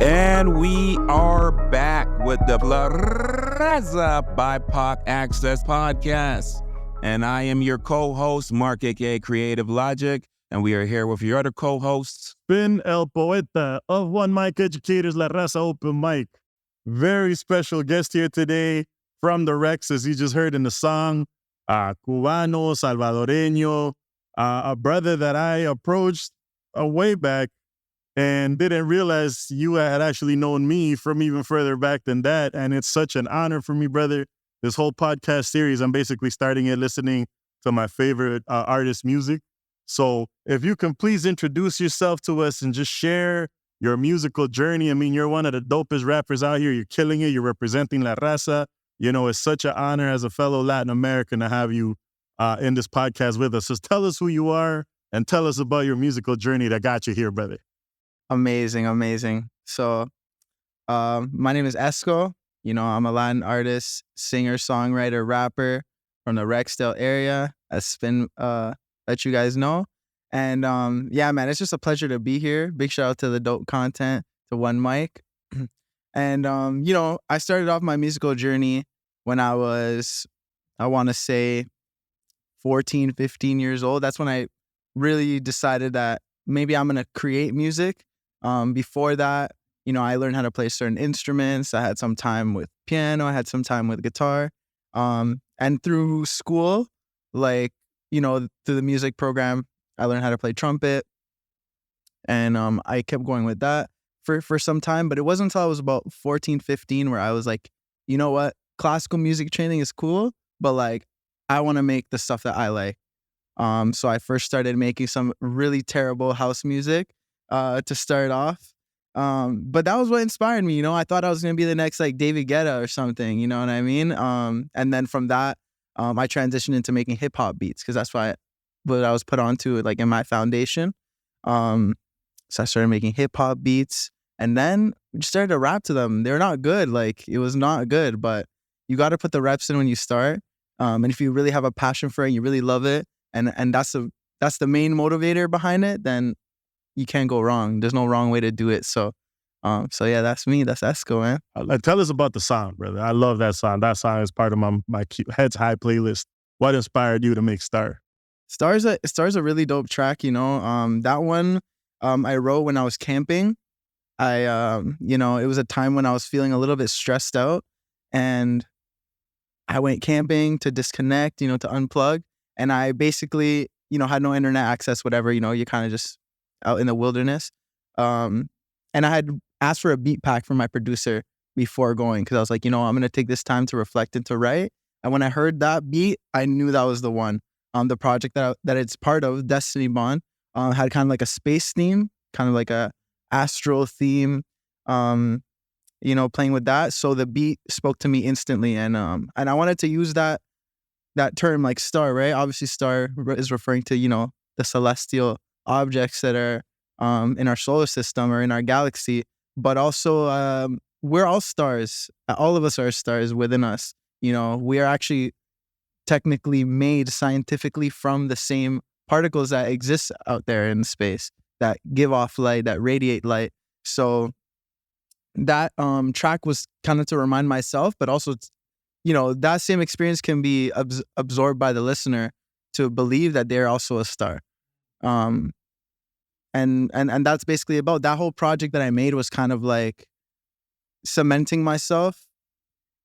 And we are back with the Raza BIPOC Access Podcast. And I am your co-host, Mark, aka Creative Logic. And we are here with your other co-hosts, Ben El Poeta of One Mic Educators, La Raza Open Mic. Very special guest here today from the Rex, as you just heard in the song, Cubano, Salvadoreño, a brother that I approached way back and didn't realize you had actually known me from even further back than that. And it's such an honor for me, brother. This whole podcast series, I'm basically starting it listening to my favorite artist music. So if you can please introduce yourself to us and just share your musical journey. I mean, you're one of the dopest rappers out here. You're killing it. You're representing La Raza. You know, it's such an honor as a fellow Latin American to have you in this podcast with us. So tell us who you are and tell us about your musical journey that got you here, brother. Amazing. So my name is Esco. You know, I'm a Latin artist, singer, songwriter, rapper from the Rexdale area, as Spin let you guys know. And yeah, man, it's just a pleasure to be here. Big shout out to the dope content, to One Mic. And, you know, I started off my musical journey when I was, I want to say 14, 15 years old. That's when I really decided that maybe I'm going to create music. Before that, you know, I learned how to play certain instruments. I had some time with piano. I had some time with guitar. And through school, like, you know, through the music program, I learned how to play trumpet. And I kept going with that for some time. But it wasn't until I was about 14, 15 where I was like, you know what? Classical music training is cool, but like, I want to make the stuff that I like. So I first started making some really terrible house music to start off. But that was what inspired me, you know. I thought I was going to be the next like David Guetta or something, you know what I mean? And then from that, I transitioned into making hip hop beats because that's what I was put onto like in my foundation. So I started making hip hop beats and then we just started to rap to them. They're not good. Like it was not good, but you got to put the reps in when you start. And if you really have a passion for it, you really love it. And that's the main motivator behind it, then you can't go wrong. There's no wrong way to do it. So yeah, that's me. That's Esco, man. Tell us about the song, brother. I love that song. That song is part of my Heads High playlist. What inspired you to make Star? Star's a really dope track, you know. That one I wrote when I was camping. You know, it was a time when I was feeling a little bit stressed out and I went camping to disconnect, you know, to unplug. And I basically, you know, had no internet access, whatever, you know, you're kind of just out in the wilderness. And I had asked for a beat pack from my producer before going because I was like, you know, I'm going to take this time to reflect and to write. And when I heard that beat, I knew that was the one. The project that it's part of, Destiny Bond, had kind of like a space theme, kind of like a astral theme, you know, playing with that. So the beat spoke to me instantly. And I wanted to use that term like star, right? Obviously star is referring to, you know, the celestial objects that are in our solar system or in our galaxy, but also we're all stars. All of us are stars within us. You know, we are actually technically made scientifically from the same particles that exist out there in space that give off light, that radiate light. So that track was kind of to remind myself, but also, you know, that same experience can be absorbed by the listener to believe that they're also a star. And that's basically about that whole project that I made was kind of like cementing myself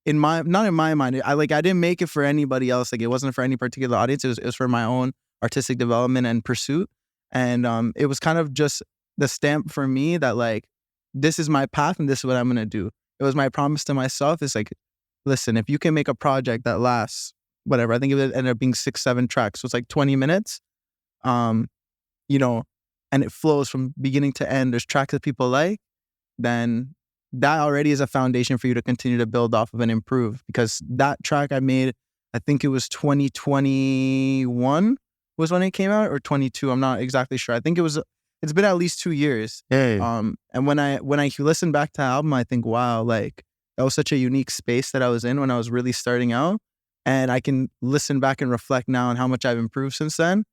not in my mind. I didn't make it for anybody else. Like it wasn't for any particular audience. It was for my own artistic development and pursuit. And it was kind of just the stamp for me that like, this is my path and this is what I'm going to do. It was my promise to myself. It's like, listen, if you can make a project that lasts, whatever, I think it ended up being 6-7 tracks. So it's like 20 minutes, you know, and it flows from beginning to end. There's tracks that people like, then that already is a foundation for you to continue to build off of and improve. Because that track I made, I think it was 2021 was when it came out, or 22. I'm not exactly sure. I think it's been at least 2 years. Hey. And when I listen back to the album, I think, wow, like that was such a unique space that I was in when I was really starting out. And I can listen back and reflect now on how much I've improved since then.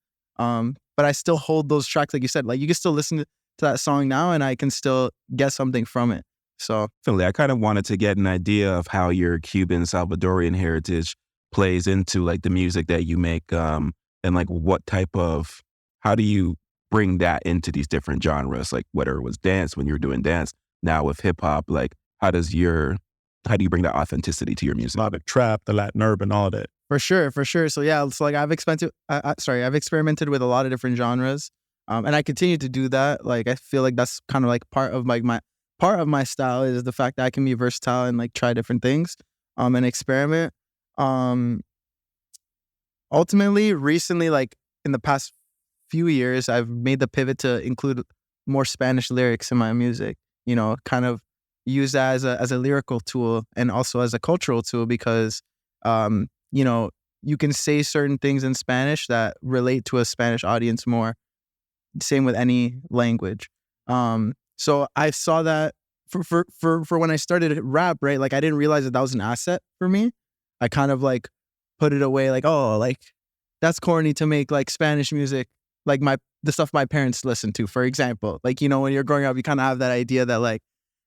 But I still hold those tracks, like you said, like you can still listen to that song now and I can still get something from it. So Definitely. I kind of wanted to get an idea of how your Cuban-Salvadorian heritage plays into like the music that you make, and like what type of, how do you bring that into these different genres? Like whether it was dance when you were doing dance, now with hip hop, like how do you bring that authenticity to your music? A lot of trap, the Latin urban, all that. for sure. So yeah, it's like I've experimented with a lot of different genres, and I continue to do that. Like I feel like that's kind of like part of my style is the fact that I can be versatile and like try different things, and experiment. Ultimately, recently, like in the past few years, I've made the pivot to include more Spanish lyrics in my music. You know, kind of use that as a lyrical tool and also as a cultural tool because, you know, you can say certain things in Spanish that relate to a Spanish audience more. Same with any language. So I saw that for when I started rap, right? Like I didn't realize that was an asset for me. I kind of like put it away, like, oh, like that's corny to make like Spanish music, like the stuff my parents listen to, for example. Like, you know, when you're growing up, you kind of have that idea that like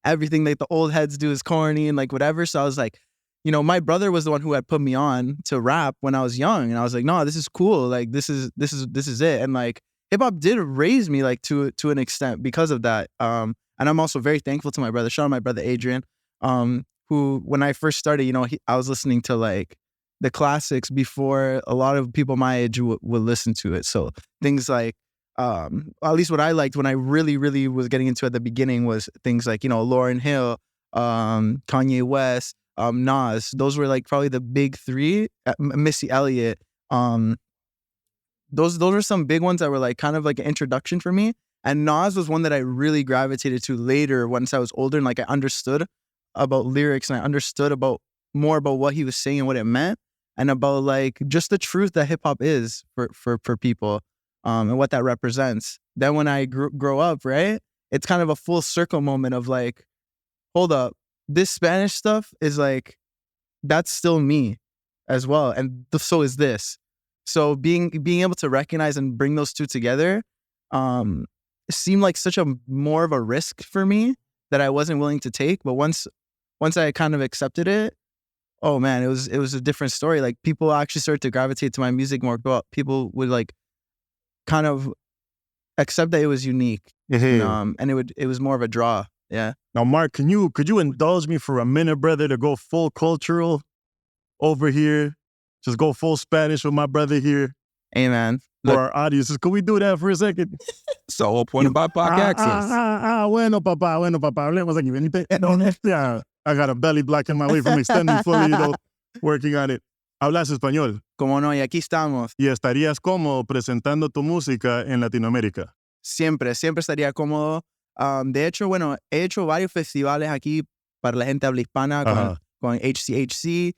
everything like the old heads do is corny and like whatever. So I was like, you know, my brother was the one who had put me on to rap when I was young, and I was like, no, this is cool. Like this is it. And like hip hop did raise me like to an extent because of that. And I'm also very thankful to my brother. Shout out my brother Adrian, who when I first started, you know, I was listening to like the classics before a lot of people my age would listen to it. So things like, at least what I liked when I really, really was getting into it at the beginning was things like, you know, Lauryn Hill, Kanye West, Nas. Those were like probably the big three. Missy Elliott. Those are some big ones that were like kind of like an introduction for me. And Nas was one that I really gravitated to later once I was older and like I understood about lyrics and I understood more about what he was saying and what it meant and about like just the truth that hip hop is for people, and what that represents. Then when I grow up, right, it's kind of a full circle moment of like, hold up, this Spanish stuff is like, that's still me as well. And so is this. So being able to recognize and bring those two together seemed like such a more of a risk for me that I wasn't willing to take. But once I kind of accepted it, oh man, it was a different story. Like people actually started to gravitate to my music more. People would like kind of accept that it was unique, and it was more of a draw. Yeah. Now, Mark, could you indulge me for a minute, brother, to go full cultural over here? Just go full Spanish with my brother here. Hey, man. For our audiences. Could we do that for a second? So, whole point about BIPOC Access. Bueno, papá. Hablemos aquí. Venite. Yeah, I got a belly blocking my way from extending fully, you know, working on it. ¿Hablas español? Como no, y aquí estamos. ¿Y estarías cómodo presentando tu música en Latinoamérica? Siempre estaría cómodo. De hecho, bueno, he hecho varios festivales aquí para la gente habla hispana con HCHC.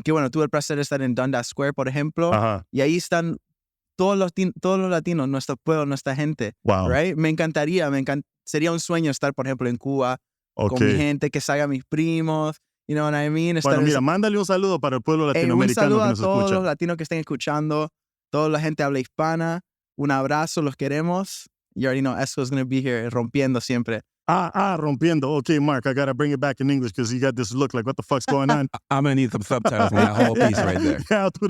Que bueno, tuve el placer de estar en Dundas Square, por ejemplo. Y ahí están todos los latinos, nuestro pueblo, nuestra gente. Wow. Right? Sería un sueño estar, por ejemplo, en Cuba con mi gente, que salgan mis primos. You know what I mean? Bueno, mira, mándale un saludo para el pueblo latinoamericano un saludo que nos a todos escucha. los latinos que estén escuchando, toda la gente habla hispana. Un abrazo, los queremos. You already know Esco's going to be here, rompiendo siempre. Rompiendo. Okay, Mark, I got to bring it back in English because you got this look like, what the fuck's going on? I'm going to need some subtitles on that whole piece right there. Yeah, I'll do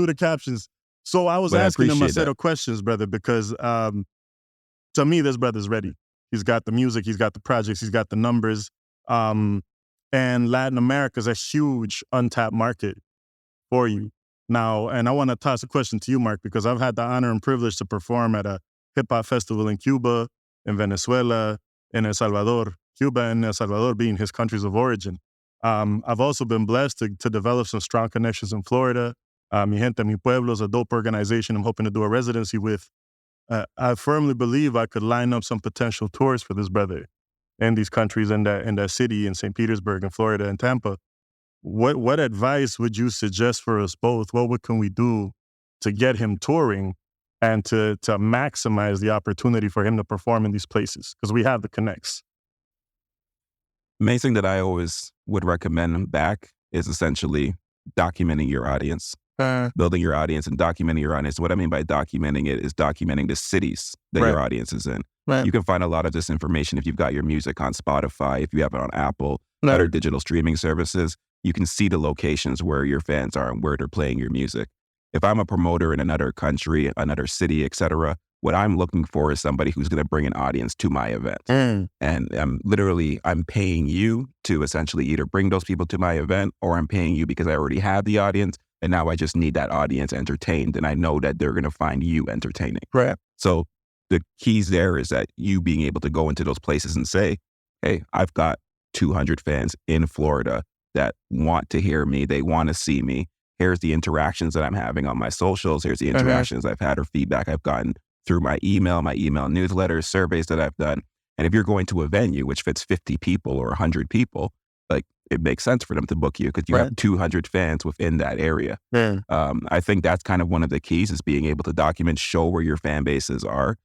the captions. So I was asking him a set of questions, brother, because to me, this brother's ready. He's got the music, he's got the projects, he's got the numbers. And Latin America is a huge untapped market for you. Now, and I want to toss a question to you, Mark, because I've had the honor and privilege to perform at a hip-hop festival in Cuba, in Venezuela, in El Salvador, Cuba and El Salvador being his countries of origin. I've also been blessed to develop some strong connections in Florida. Mi Gente, Mi Pueblo is a dope organization I'm hoping to do a residency with. I firmly believe I could line up some potential tours for this brother in these countries, in that city, in St. Petersburg, in Florida, and Tampa. What advice would you suggest for us both? What can we do to get him touring and to maximize the opportunity for him to perform in these places? Because we have the connects. Main thing that I always would recommend back is essentially documenting your audience, building your audience and documenting your audience. What I mean by documenting it is documenting the cities that your audience is in. Right. You can find a lot of this information if you've got your music on Spotify, if you have it on Apple, Right. other digital streaming services. You can see the locations where your fans are and where they're playing your music. If I'm a promoter in another country, another city, etc., what I'm looking for is somebody who's going to bring an audience to my event. And I'm paying you to essentially either bring those people to my event, or I'm paying you because I already have the audience and now I just need that audience entertained, and I know that they're going to find you entertaining. Right. So the keys there is that you being able to go into those places and say, hey, I've got 200 fans in Florida that want to hear me. They want to see me. Here's the interactions that I'm having on my socials. Here's the interactions I've had or feedback I've gotten through my email newsletters, surveys that I've done. And if you're going to a venue which fits 50 people or 100 people, like, it makes sense for them to book you because you have 200 fans within that area. I think that's kind of one of the keys, is being able to document, show where your fan bases are,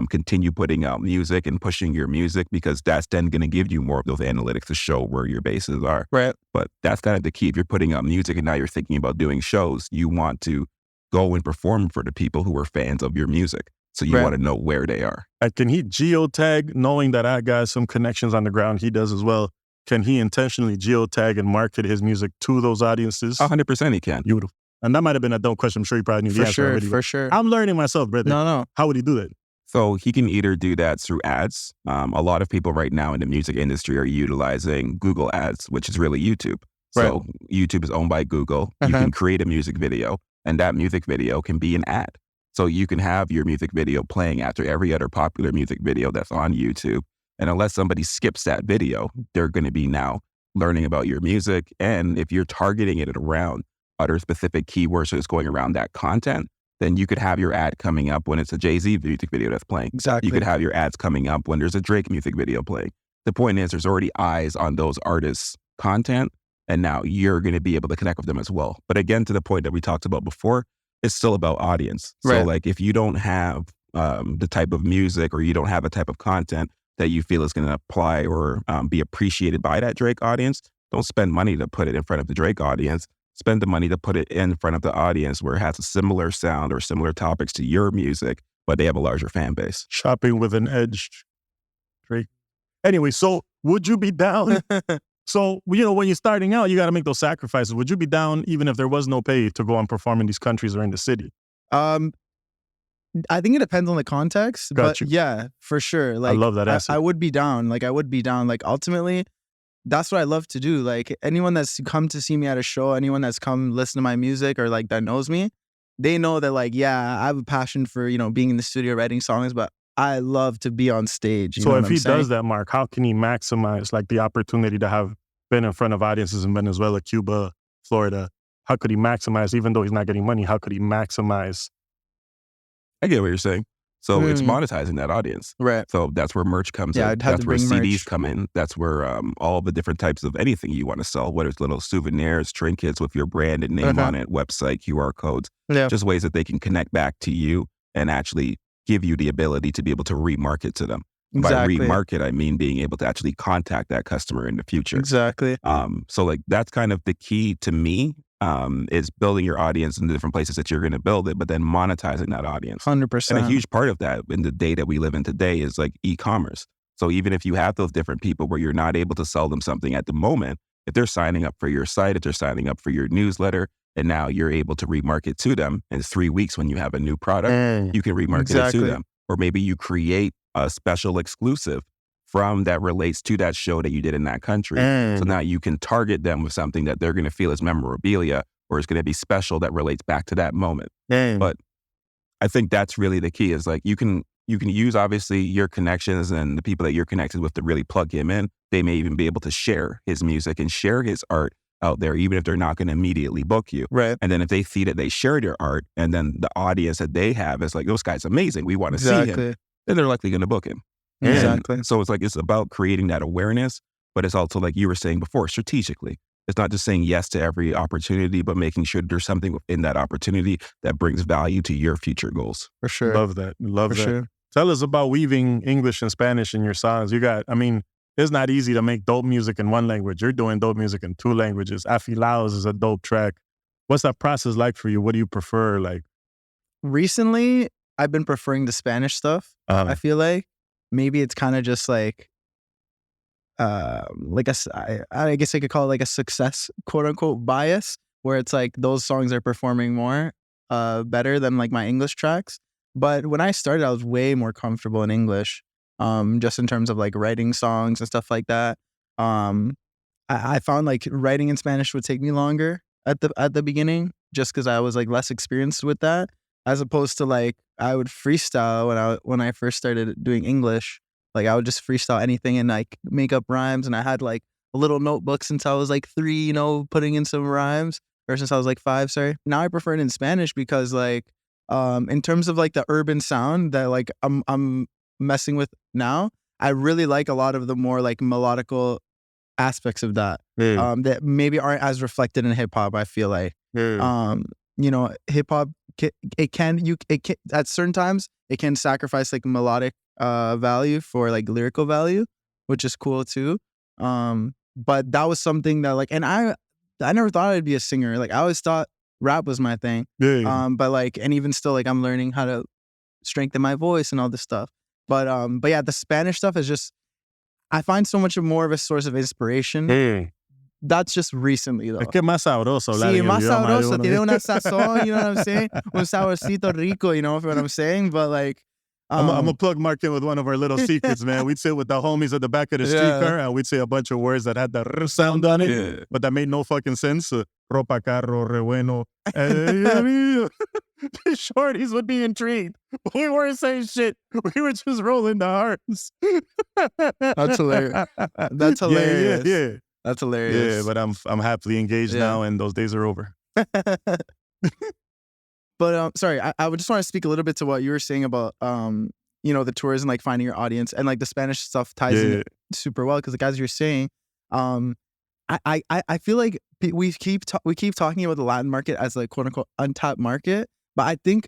continue putting out music and pushing your music, because that's then going to give you more of those analytics to show where your bases are. Right. But that's kind of the key. If you're putting out music and now you're thinking about doing shows, you want to go and perform for the people who are fans of your music. So you want to know where they are. Can he geotag, knowing that I got some connections on the ground? He does as well. Can he intentionally geotag and market his music to those audiences? 100% he can. Beautiful. And that might have been a dumb question. I'm sure he probably knew the answer already. For sure. I'm learning myself, brother. No. How would he do that? So he can either do that through ads. A lot of people right now in the music industry are utilizing Google Ads, which is really YouTube. So YouTube is owned by Google. You can create a music video, and that music video can be an ad. So you can have your music video playing after every other popular music video that's on YouTube. And unless somebody skips that video, they're going to be now learning about your music. And if you're targeting it around other specific keywords that's going around that content, then you could have your ad coming up when it's a Jay-Z music video that's playing. Exactly. You could have your ads coming up when there's a Drake music video playing. The point is, there's already eyes on those artists' content, and now you're going to be able to connect with them as well. But again, to the point that we talked about before, it's still about audience. So like, if you don't have the type of music, or you don't have a type of content that you feel is going to apply or be appreciated by that Drake audience, don't spend money to put it in front of the Drake audience. Spend the money to put it in front of the audience where it has a similar sound or similar topics to your music, but they have a larger fan base. Shopping with an edge, Drake. Anyway, so would you be down? So, when you're starting out, you got to make those sacrifices. Would you be down, even if there was no pay, to go and perform in these countries or in the city? I think it depends on the context, but yeah, for sure. Like, I love that answer. I would be down. Like, ultimately, that's what I love to do. Like, anyone that's come to see me at a show, anyone that's come listen to my music, or like that knows me, they know that, like, yeah, I have a passion for, being in the studio writing songs, but I love to be on stage. So if he does that, Mark, how can he maximize like the opportunity to have been in front of audiences in Venezuela, Cuba, Florida? How could he maximize, even though he's not getting money, how could he maximize? I get what you're saying. So it's monetizing that audience. Right. So that's where merch comes Yeah, in. I'd have That's to where bring CDs merch. come in. That's where all the different types of anything you want to sell, whether it's little souvenirs, trinkets with your brand and name on it, website, QR codes, just ways that they can connect back to you and actually give you the ability to be able to remarket to them. Exactly. By remarket, I mean being able to actually contact that customer in the future. Exactly. So like, that's kind of the key to me, is building your audience in the different places that you're going to build it, but then monetizing that audience. 100%. And a huge part of that in the day that we live in today is like e-commerce. So even if you have those different people where you're not able to sell them something at the moment, if they're signing up for your site, if they're signing up for your newsletter, and now you're able to remarket to them in 3 weeks when you have a new product, you can remarket it to them. Or maybe you create a special exclusive from that relates to that show that you did in that country. So now you can target them with something that they're going to feel is memorabilia, or it's going to be special that relates back to that moment. But I think that's really the key, is like, you can use obviously your connections and the people that you're connected with to really plug him in. They may even be able to share his music and share his art out there, even if they're not going to immediately book you. Right. And then if they see that they shared your art, and then the audience that they have is like, this guy's amazing, we want to see him, then they're likely going to book him. Exactly. So it's like, it's about creating that awareness, but it's also, like you were saying before, strategically. It's not just saying yes to every opportunity, but making sure there's something within that opportunity that brings value to your future goals. For sure. Love that. Love For that. sure. Tell us about weaving English and Spanish in your songs. It's not easy to make dope music in one language. You're doing dope music in 2 languages. Afilaos is a dope track. What's that process like for you? What do you prefer? Like, Recently, I've been preferring the Spanish stuff, I feel like. maybe it's kind of just like I guess I could call it like a success, quote unquote, bias, where it's like those songs are performing more better than like my English tracks. But when I started, I was way more comfortable in English, just in terms of like writing songs and stuff like that. I found like writing in Spanish would take me longer at the beginning, just because I was like less experienced with that, as opposed to like I would freestyle when I first started doing English. Like I would just freestyle anything and like make up rhymes, and I had like a little notebook since I was like 3, you know, putting in some rhymes, or since I was like 5. Sorry. Now I prefer it in Spanish because like in terms of like the urban sound that like I'm messing with now, I really like a lot of the more like melodical aspects of that that maybe aren't as reflected in hip hop. I feel like you know, hip hop it can at certain times it can sacrifice like melodic value for like lyrical value, which is cool too. But that was something that like, and I never thought I'd be a singer. Like I always thought rap was my thing. But like, and even still, like I'm learning how to strengthen my voice and all this stuff. But yeah, the Spanish stuff is just, I find so much more of a source of inspiration. That's just recently though. Es que más sabroso. Sí, más sabroso. Tiene una sazón, you know what I'm saying? Un saborcito rico, you know what I'm saying? But like, I'm going to plug Mark in with one of our little secrets, man. We'd sit with the homies at the back of the streetcar and we'd say a bunch of words that had the r sound on it, but that made no fucking sense. Ropa, carro, re bueno. The shorties would be intrigued. We weren't saying shit. We were just rolling the hearts. That's hilarious. That's hilarious. Yeah. That's hilarious. Yeah, but I'm happily engaged now, and those days are over. But sorry, I would just want to speak a little bit to what you were saying about you know, the tours and like finding your audience, and like the Spanish stuff ties in super well, because like as you're saying, I feel like we keep talking about the Latin market as like quote unquote untapped market, but I think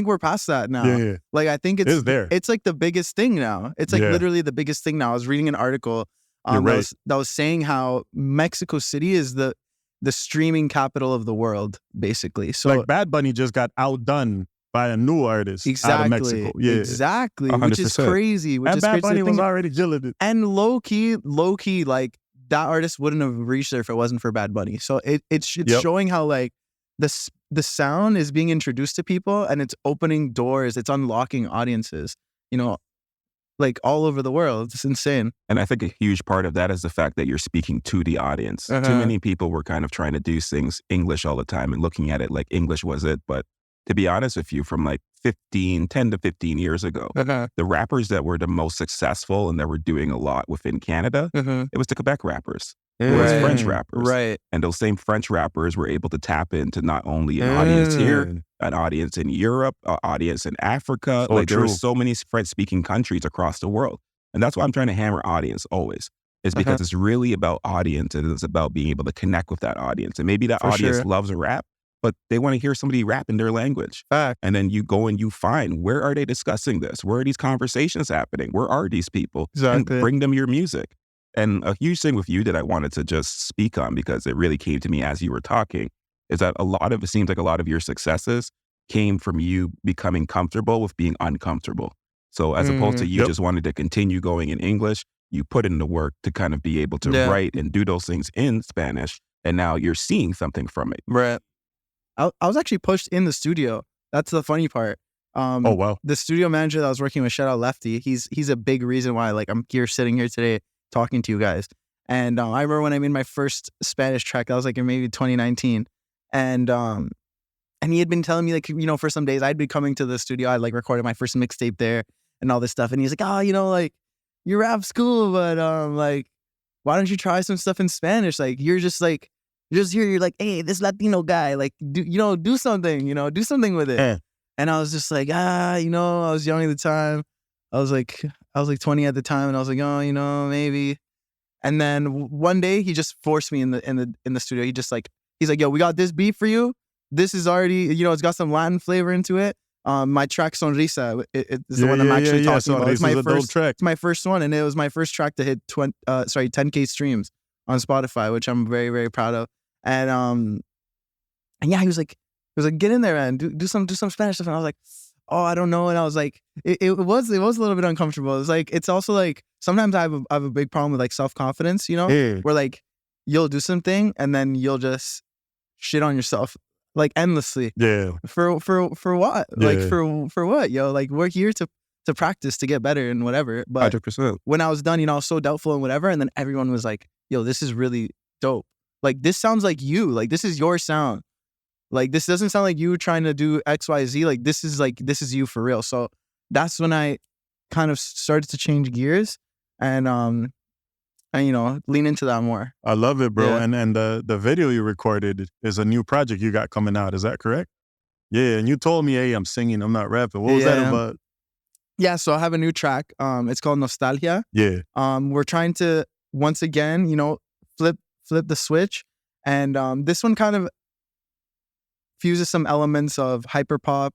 we're past that now. Yeah. Like I think it's there. It's like the biggest thing now. It's like literally the biggest thing now. I was reading an article that was saying how Mexico City is the streaming capital of the world, basically. So like Bad Bunny just got outdone by a new artist out of Mexico. Yeah. Exactly. 100%. Which is crazy. And Bad Bunny was already killing it. And low key, like that artist wouldn't have reached there if it wasn't for Bad Bunny. So it's showing how like the sound is being introduced to people, and it's opening doors. It's unlocking audiences, you know, like all over the world. It's insane. And I think a huge part of that is the fact that you're speaking to the audience. Too many people were kind of trying to do things English all the time and looking at it like English was it. But to be honest with you, from like 10 to 15 years ago, the rappers that were the most successful and that were doing a lot within Canada, it was the Quebec rappers. It was French rappers. Right. And those same French rappers were able to tap into not only an audience here, an audience in Europe, an audience in Africa. So there are so many French-speaking countries across the world. And that's why I'm trying to hammer audience always. It's because it's really about audience, and it's about being able to connect with that audience. And maybe that audience loves a rap, but they want to hear somebody rap in their language. And then you go and you find, where are they discussing this? Where are these conversations happening? Where are these people? Exactly. And bring them your music. And a huge thing with you that I wanted to just speak on, because it really came to me as you were talking, is that it seems like a lot of your successes came from you becoming comfortable with being uncomfortable. So as opposed to you just wanted to continue going in English, you put in the work to kind of be able to write and do those things in Spanish. And now you're seeing something from it. Right. I was actually pushed in the studio. That's the funny part. Oh, wow. The studio manager that I was working with, shout out Lefty, he's a big reason why like I'm sitting here today talking to you guys. And I remember when I made my first Spanish track, that was like in maybe 2019. And he had been telling me like, you know, for some days I'd be coming to the studio. I like recorded my first mixtape there and all this stuff. And he's like, oh, you know, like your rap's cool, but like, why don't you try some stuff in Spanish? Like you're just here, you're like, hey, this Latino guy, like, do something, do something with it. And I was just like, I was young at the time. I was like 20 at the time, and I was like, oh, maybe. And then one day he just forced me in the studio. He's like, yo, we got this beat for you. This is already, it's got some Latin flavor into it. My track Sonrisa is the one I'm actually talking about. It's my first track. It's my first one, and it was my first track to hit 10K streams on Spotify, which I'm very, very proud of. And yeah, he was like, get in there, man, do some Spanish stuff. And I was like, oh, I don't know. And I was like, it was a little bit uncomfortable. It's also like, sometimes I have a big problem with like self-confidence, where like you'll do something and then you'll just shit on yourself like endlessly. Yeah. For what? Yeah. Like for what, yo? Like we're here to practice, to get better and whatever. But 100%. when I was done, I was so doubtful and whatever. And then everyone was like, yo, this is really dope. Like this sounds like you. Like this is your sound. Like this doesn't sound like you trying to do X, Y, Z. Like this is you for real. So that's when I kind of started to change gears and lean into that more. I love it, bro. Yeah. And the video you recorded is a new project you got coming out. Is that correct? Yeah. And you told me, hey, I'm singing, I'm not rapping. What was that about? Yeah. So I have a new track. It's called Nostalgia. Yeah. We're trying to once again, flip the switch, and this one kind of fuses some elements of hyperpop,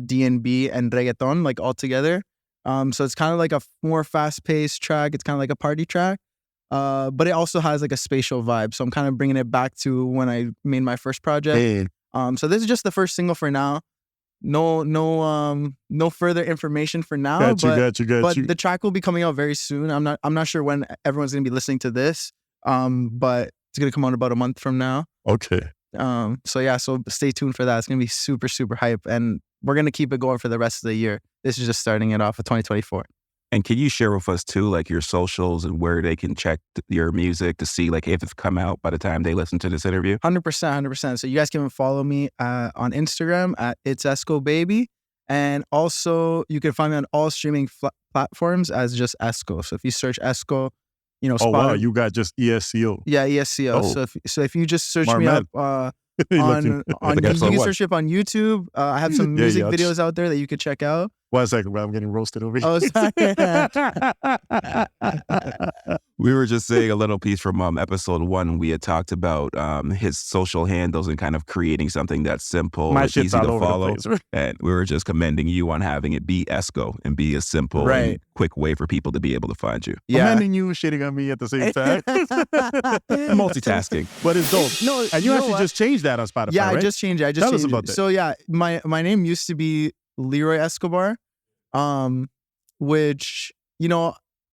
D&B, and reggaeton like all together. So it's kind of like a more fast-paced track. It's kind of like a party track, but it also has like a spatial vibe. So I'm kind of bringing it back to when I made my first project. Hey. So this is just the first single for now. No further information for now. Got you. But the track will be coming out very soon. I'm not sure when everyone's gonna be listening to this. But it's gonna come out about a month from now. Okay. So stay tuned for that. It's gonna be super, super hype, and we're gonna keep it going for the rest of the year. This is just starting it off with 2024. And can you share with us too, like your socials and where they can check your music to see like if it's come out by the time they listen to this interview? 100%. So you guys can follow me on Instagram at It's Esco Baby. And also you can find me on all streaming platforms as just Esco. So if you search Esco, Oh, wow. You got just ESCO. Yeah, ESCO. Oh. So if you just search me Marmel. up Like you can episode search it up on YouTube. I have some music videos out there that you could check out. 1 second, bro. I'm getting roasted over here. Oh, sorry. We were just saying a little piece from episode 1. We had talked about his social handles and kind of creating something that's simple My and shit's easy all to over follow. the place. And we were just commending you on having it be Esco and be a simple and quick way for people to be able to find you. Yeah. Commending you, shitting on me at the same time. Multitasking. But it's dope. No, And you actually just changed that on Spotify, yeah, right? I just changed it. Tell us about that. So yeah, my name used to be Leroy Escobar, which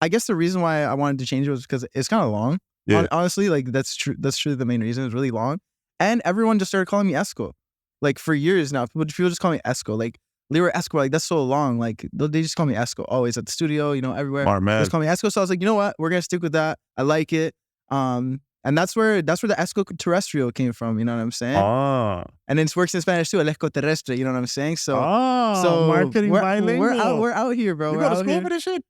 I guess the reason why I wanted to change it was because it's kind of long. Yeah. Honestly, like that's true. That's truly the main reason. It's really long, and everyone just started calling me Esco. Like for years now, people just call me Esco. Like Leroy Escobar, like that's so long. Like they just call me Esco always at the studio, everywhere. Marmel. They just call me Esco. So I was like, you know what? We're gonna stick with that. I like it. And that's where the Esco terrestrial came from. You know what I'm saying? Ah. And then it works in Spanish too. El Esco terrestre. You know what I'm saying? So marketing bilingual. we're out here, bro. You We're go to out school here. for this shit?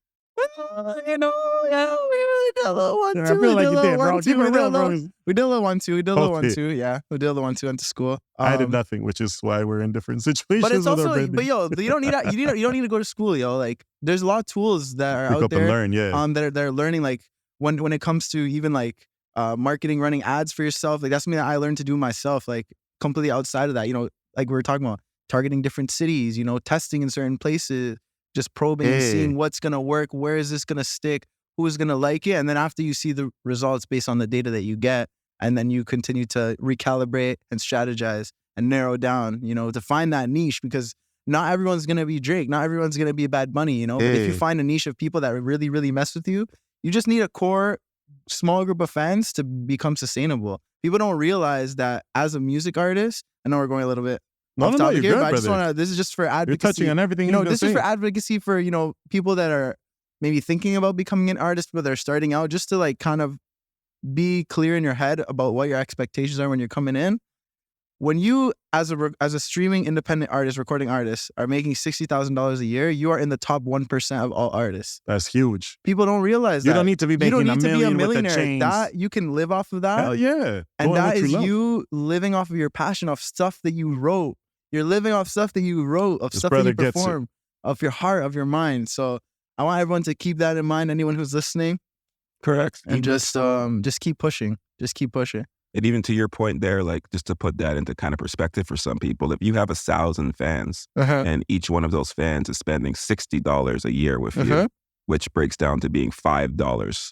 Yeah, we did a little 1, 2. I feel like you did, bro. Keep it real, bro. We did a little 1, 2. We did a little 1, Okay. 2. Yeah, we did a little 1, 2. Went to school. I did nothing, which is why we're in different situations. But it's with our also, branding. you don't need that. You don't need to go to school, yo. Like, there's a lot of tools that are Pick out up and there. learn, yeah. That are learning. Like when it comes to even like marketing, running ads for yourself. Like that's something that I learned to do myself. Like completely outside of that, like we were talking about targeting different cities. Testing in certain places. Just probing and seeing what's going to work, where is this going to stick, who's going to like it. And then after you see the results based on the data that you get, and then you continue to recalibrate and strategize and narrow down, to find that niche, because not everyone's going to be Drake. Not everyone's going to be Bad Bunny, But if you find a niche of people that really, really mess with you, you just need a core, small group of fans to become sustainable. People don't realize that as a music artist, I know we're going a little bit off topic here, but I just want to, this is just for advocacy. You're touching on everything. This is for advocacy for, people that are maybe thinking about becoming an artist, but they're starting out, just to like kind of be clear in your head about what your expectations are when you're coming in. When you, as a streaming independent artist, recording artist, are making $60,000 a year, you are in the top 1% of all artists. That's huge. People don't realize that. You don't need to be making a million with the chains. That you can live off of that. Hell yeah. And that is you living off of your passion, of stuff that you wrote. You're living off stuff that you wrote, of stuff that you perform, of your heart, of your mind. So I want everyone to keep that in mind. Anyone who's listening, correct, and just keep pushing. Just keep pushing. And even to your point there, like just to put that into kind of perspective for some people, if you have 1,000 fans and each one of those fans is spending $60 a year with you, which breaks down to being $5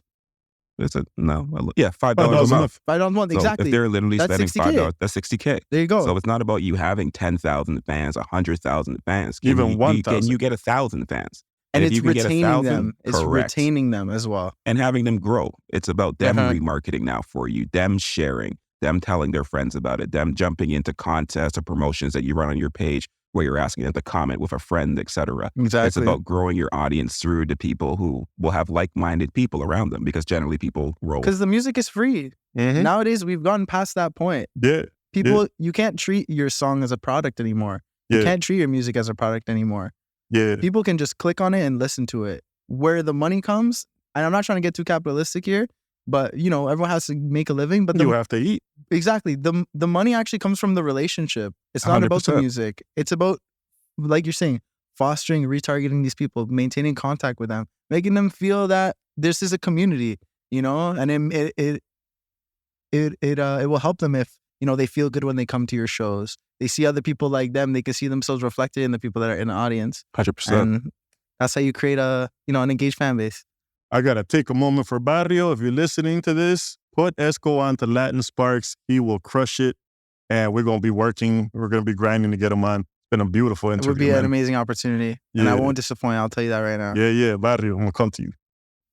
It's $5 a $5 month. $5 a month, So exactly. if they're literally That's spending $60K. $5, that's $60K. There you go. So it's not about you having 10,000 fans, 100,000 fans. Even 1,000. Can you get 1,000 fans? And if it's you can get retaining 1,000, them. It's correct. retaining them as well. And having them grow. It's about them Uh-huh. remarketing now for you, them sharing, them telling their friends about it, them jumping into contests or promotions that you run on your page where you're asking them to comment with a friend, etc. Exactly. It's about growing your audience through the people who will have like-minded people around them, because generally people roll. Because the music is free. Mhm. Nowadays, we've gotten past that point. Yeah. People, you can't treat your song as a product anymore. You Yeah. can't treat your music as a product anymore. Yeah. People can just click on it and listen to it. Where the money comes, and I'm not trying to get too capitalistic here, but everyone has to make a living. But You have to eat. exactly, the money actually comes from the relationship. It's not about the 100%. music. It's about, like you're saying, fostering, retargeting these people, maintaining contact with them, making them feel that this is a community, and it will help them if they feel good when they come to your shows. They see other people like them. They can see themselves reflected in the people that are in the audience. 100%. And that's how you create an engaged fan base. I got to take a moment for Barrio. If you're listening to this, put Esco onto Latin Sparks. He will crush it. And we're going to be working. We're going to be grinding to get him on. It's been a beautiful It interview. would be man. an amazing opportunity. And I Yeah. won't disappoint. I'll tell you that right now. Yeah, Barrio. I'm going to come to you.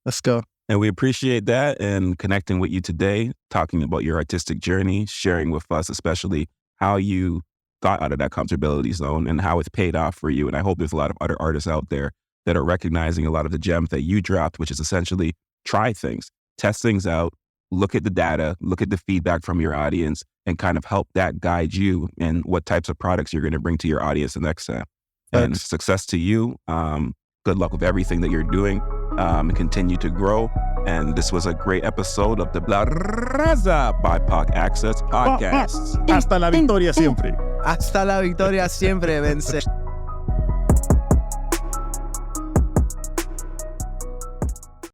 Let's go. And we appreciate that and connecting with you today, talking about your artistic journey, sharing with us, especially how you got out of that comfortability zone and how it's paid off for you. And I hope there's a lot of other artists out there that are recognizing a lot of the gems that you dropped, which is essentially try things, test things out, look at the data, look at the feedback from your audience, and kind of help that guide you in what types of products you're going to bring to your audience the next time. And success to you. Good luck with everything that you're doing. And continue to grow. And this was a great episode of the Raza BIPOC Access Podcast. Hasta la victoria siempre. Hasta la victoria siempre, vence.